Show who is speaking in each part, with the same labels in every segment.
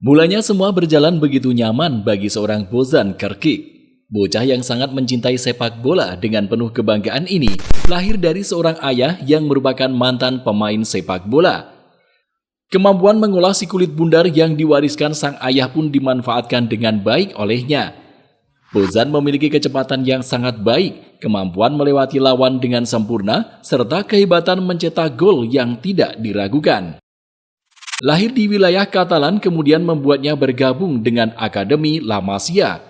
Speaker 1: Mulanya semua berjalan begitu nyaman bagi seorang Bozan Krkić. Bocah yang sangat mencintai sepak bola dengan penuh kebanggaan ini lahir dari seorang ayah yang merupakan mantan pemain sepak bola. Kemampuan mengolah si kulit bundar yang diwariskan sang ayah pun dimanfaatkan dengan baik olehnya. Bozan memiliki kecepatan yang sangat baik, kemampuan melewati lawan dengan sempurna, serta kehebatan mencetak gol yang tidak diragukan. Lahir di wilayah Katalan kemudian membuatnya bergabung dengan Akademi La Masia.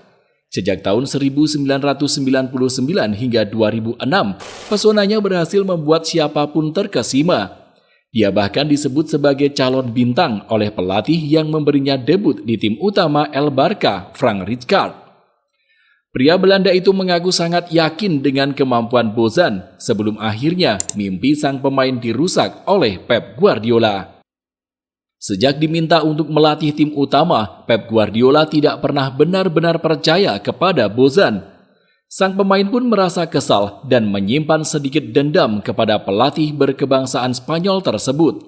Speaker 1: Sejak tahun 1999 hingga 2006, pesonanya berhasil membuat siapapun terkesima. Dia bahkan disebut sebagai calon bintang oleh pelatih yang memberinya debut di tim utama El Barca, Frank Rijkaard. Pria Belanda itu mengaku sangat yakin dengan kemampuan Bozan sebelum akhirnya mimpi sang pemain dirusak oleh Pep Guardiola. Sejak diminta untuk melatih tim utama, Pep Guardiola tidak pernah benar-benar percaya kepada Bozan. Sang pemain pun merasa kesal dan menyimpan sedikit dendam kepada pelatih berkebangsaan Spanyol tersebut.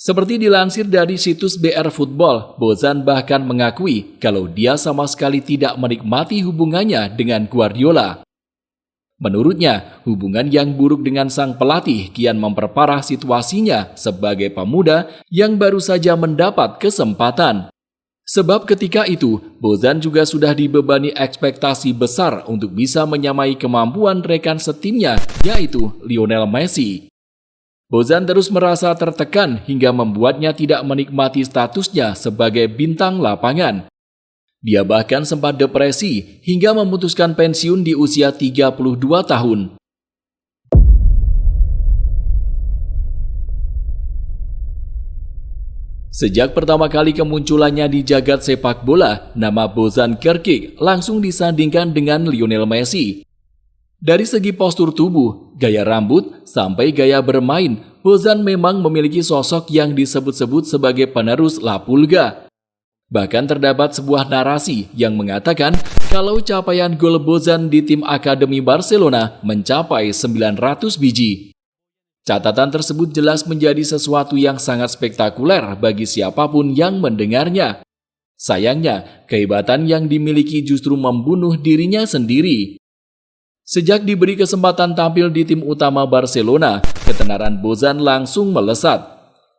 Speaker 1: Seperti dilansir dari situs BR Football, Bozan bahkan mengakui kalau dia sama sekali tidak menikmati hubungannya dengan Guardiola. Menurutnya, hubungan yang buruk dengan sang pelatih kian memperparah situasinya sebagai pemuda yang baru saja mendapat kesempatan. Sebab ketika itu, Bozan juga sudah dibebani ekspektasi besar untuk bisa menyamai kemampuan rekan setimnya, yaitu Lionel Messi. Bozan terus merasa tertekan hingga membuatnya tidak menikmati statusnya sebagai bintang lapangan. Dia bahkan sempat depresi hingga memutuskan pensiun di usia 32 tahun. Sejak pertama kali kemunculannya di jagat sepak bola, nama Bozan Krkić langsung disandingkan dengan Lionel Messi. Dari segi postur tubuh, gaya rambut, sampai gaya bermain, Bozan memang memiliki sosok yang disebut-sebut sebagai penerus La Pulga. Bahkan terdapat sebuah narasi yang mengatakan kalau capaian gol Bozan di tim Akademi Barcelona mencapai 900 biji. Catatan tersebut jelas menjadi sesuatu yang sangat spektakuler bagi siapapun yang mendengarnya. Sayangnya, kehebatan yang dimiliki justru membunuh dirinya sendiri. Sejak diberi kesempatan tampil di tim utama Barcelona, ketenaran Bozan langsung melesat.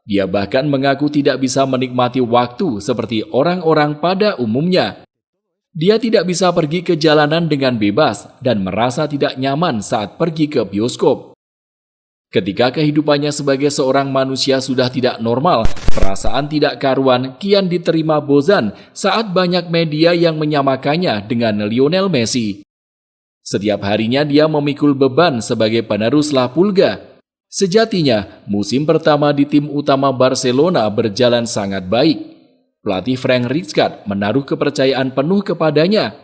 Speaker 1: Dia bahkan mengaku tidak bisa menikmati waktu seperti orang-orang pada umumnya. Dia tidak bisa pergi ke jalanan dengan bebas dan merasa tidak nyaman saat pergi ke bioskop. Ketika kehidupannya sebagai seorang manusia sudah tidak normal, perasaan tidak karuan kian diterima Bozan saat banyak media yang menyamakannya dengan Lionel Messi. Setiap harinya dia memikul beban sebagai penerus La Pulga. Sejatinya, musim pertama di tim utama Barcelona berjalan sangat baik. Pelatih Frank Rijkaard menaruh kepercayaan penuh kepadanya.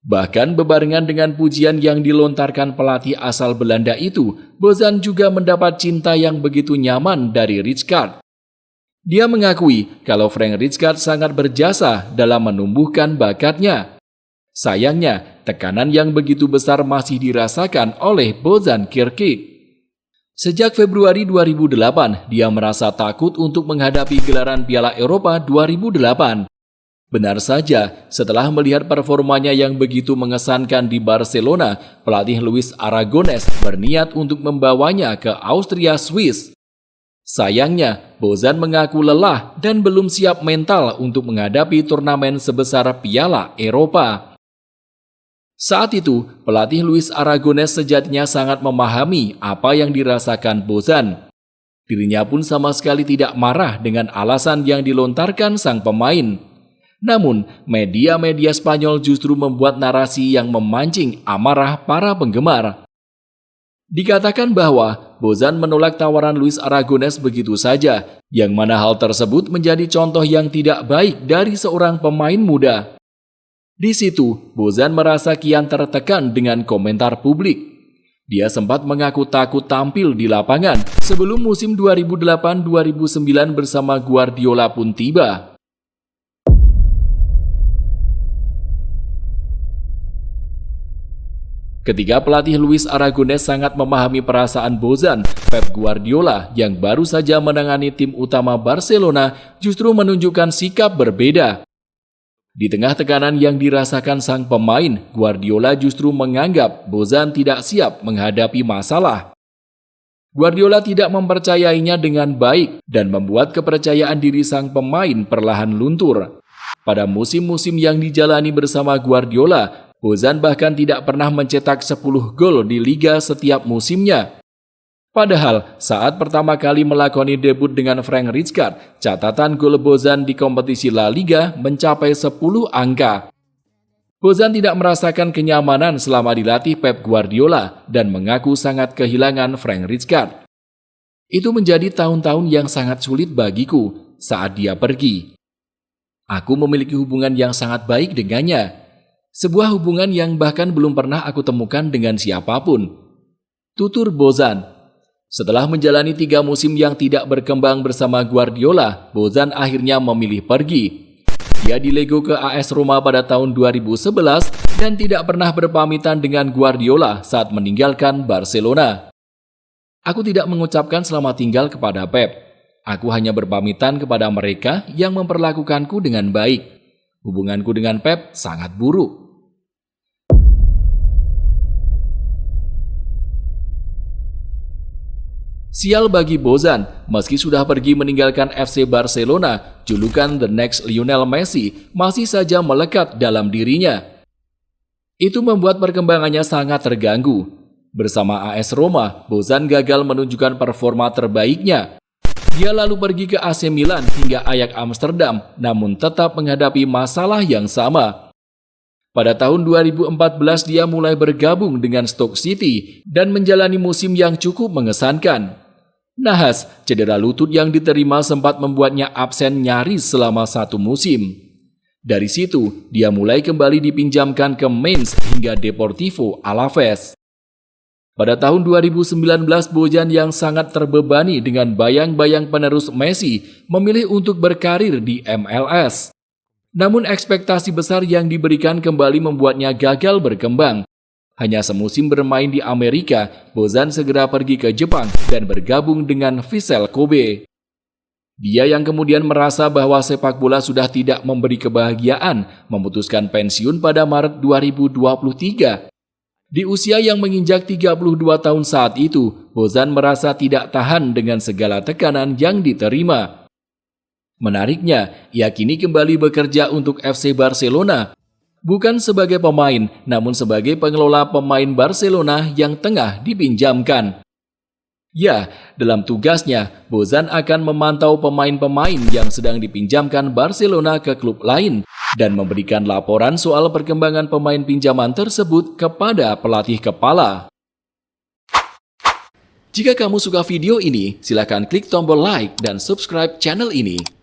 Speaker 1: Bahkan bebarengan dengan pujian yang dilontarkan pelatih asal Belanda itu, Bozan juga mendapat cinta yang begitu nyaman dari Rijkaard. Dia mengakui kalau Frank Rijkaard sangat berjasa dalam menumbuhkan bakatnya. Sayangnya, tekanan yang begitu besar masih dirasakan oleh Bozan Krkić. Sejak Februari 2008, dia merasa takut untuk menghadapi gelaran Piala Eropa 2008. Benar saja, setelah melihat performanya yang begitu mengesankan di Barcelona, pelatih Luis Aragonés berniat untuk membawanya ke Austria Swiss. Sayangnya, Bozan mengaku lelah dan belum siap mental untuk menghadapi turnamen sebesar Piala Eropa. Saat itu, pelatih Luis Aragonés sejatinya sangat memahami apa yang dirasakan Bozan. Dirinya pun sama sekali tidak marah dengan alasan yang dilontarkan sang pemain. Namun, media-media Spanyol justru membuat narasi yang memancing amarah para penggemar. Dikatakan bahwa Bozan menolak tawaran Luis Aragonés begitu saja, yang mana hal tersebut menjadi contoh yang tidak baik dari seorang pemain muda. Di situ, Bozan merasa kian tertekan dengan komentar publik. Dia sempat mengaku takut tampil di lapangan sebelum musim 2008-2009 bersama Guardiola pun tiba. Ketiga pelatih Luis Aragonés sangat memahami perasaan Bozan, Pep Guardiola yang baru saja menangani tim utama Barcelona justru menunjukkan sikap berbeda. Di tengah tekanan yang dirasakan sang pemain, Guardiola justru menganggap Bozan tidak siap menghadapi masalah. Guardiola tidak mempercayainya dengan baik dan membuat kepercayaan diri sang pemain perlahan luntur. Pada musim-musim yang dijalani bersama Guardiola, Bozan bahkan tidak pernah mencetak 10 gol di liga setiap musimnya. Padahal saat pertama kali melakoni debut dengan Frank Rijkaard, catatan gol Bozan di kompetisi La Liga mencapai 10 angka. Bozan tidak merasakan kenyamanan selama dilatih Pep Guardiola dan mengaku sangat kehilangan Frank Rijkaard. Itu menjadi tahun-tahun yang sangat sulit bagiku saat dia pergi. Aku memiliki hubungan yang sangat baik dengannya. Sebuah hubungan yang bahkan belum pernah aku temukan dengan siapapun. Tutur Bozan. Setelah menjalani 3 musim yang tidak berkembang bersama Guardiola, Bozan akhirnya memilih pergi. Dia dilego ke AS Roma pada tahun 2011 dan tidak pernah berpamitan dengan Guardiola saat meninggalkan Barcelona. Aku tidak mengucapkan selamat tinggal kepada Pep. Aku hanya berpamitan kepada mereka yang memperlakukanku dengan baik. Hubunganku dengan Pep sangat buruk. Sial bagi Bozan, meski sudah pergi meninggalkan FC Barcelona, julukan The Next Lionel Messi masih saja melekat dalam dirinya. Itu membuat perkembangannya sangat terganggu. Bersama AS Roma, Bozan gagal menunjukkan performa terbaiknya. Dia lalu pergi ke AC Milan hingga Ajax Amsterdam, namun tetap menghadapi masalah yang sama. Pada tahun 2014 dia mulai bergabung dengan Stoke City dan menjalani musim yang cukup mengesankan. Nahas, cedera lutut yang diterima sempat membuatnya absen nyaris selama 1 musim. Dari situ, dia mulai kembali dipinjamkan ke Mainz hingga Deportivo Alaves. Pada tahun 2019, Bozan yang sangat terbebani dengan bayang-bayang penerus Messi memilih untuk berkarir di MLS. Namun ekspektasi besar yang diberikan kembali membuatnya gagal berkembang. Hanya semusim bermain di Amerika, Bozan segera pergi ke Jepang dan bergabung dengan Vissel Kobe. Dia yang kemudian merasa bahwa sepak bola sudah tidak memberi kebahagiaan, memutuskan pensiun pada Maret 2023. Di usia yang menginjak 32 tahun saat itu, Bozan merasa tidak tahan dengan segala tekanan yang diterima. Menariknya, ia kini kembali bekerja untuk FC Barcelona, bukan sebagai pemain, namun sebagai pengelola pemain Barcelona yang tengah dipinjamkan. Ya, dalam tugasnya, Bozan akan memantau pemain-pemain yang sedang dipinjamkan Barcelona ke klub lain dan memberikan laporan soal perkembangan pemain pinjaman tersebut kepada pelatih kepala. Jika kamu suka video ini, silakan klik tombol like dan subscribe channel ini.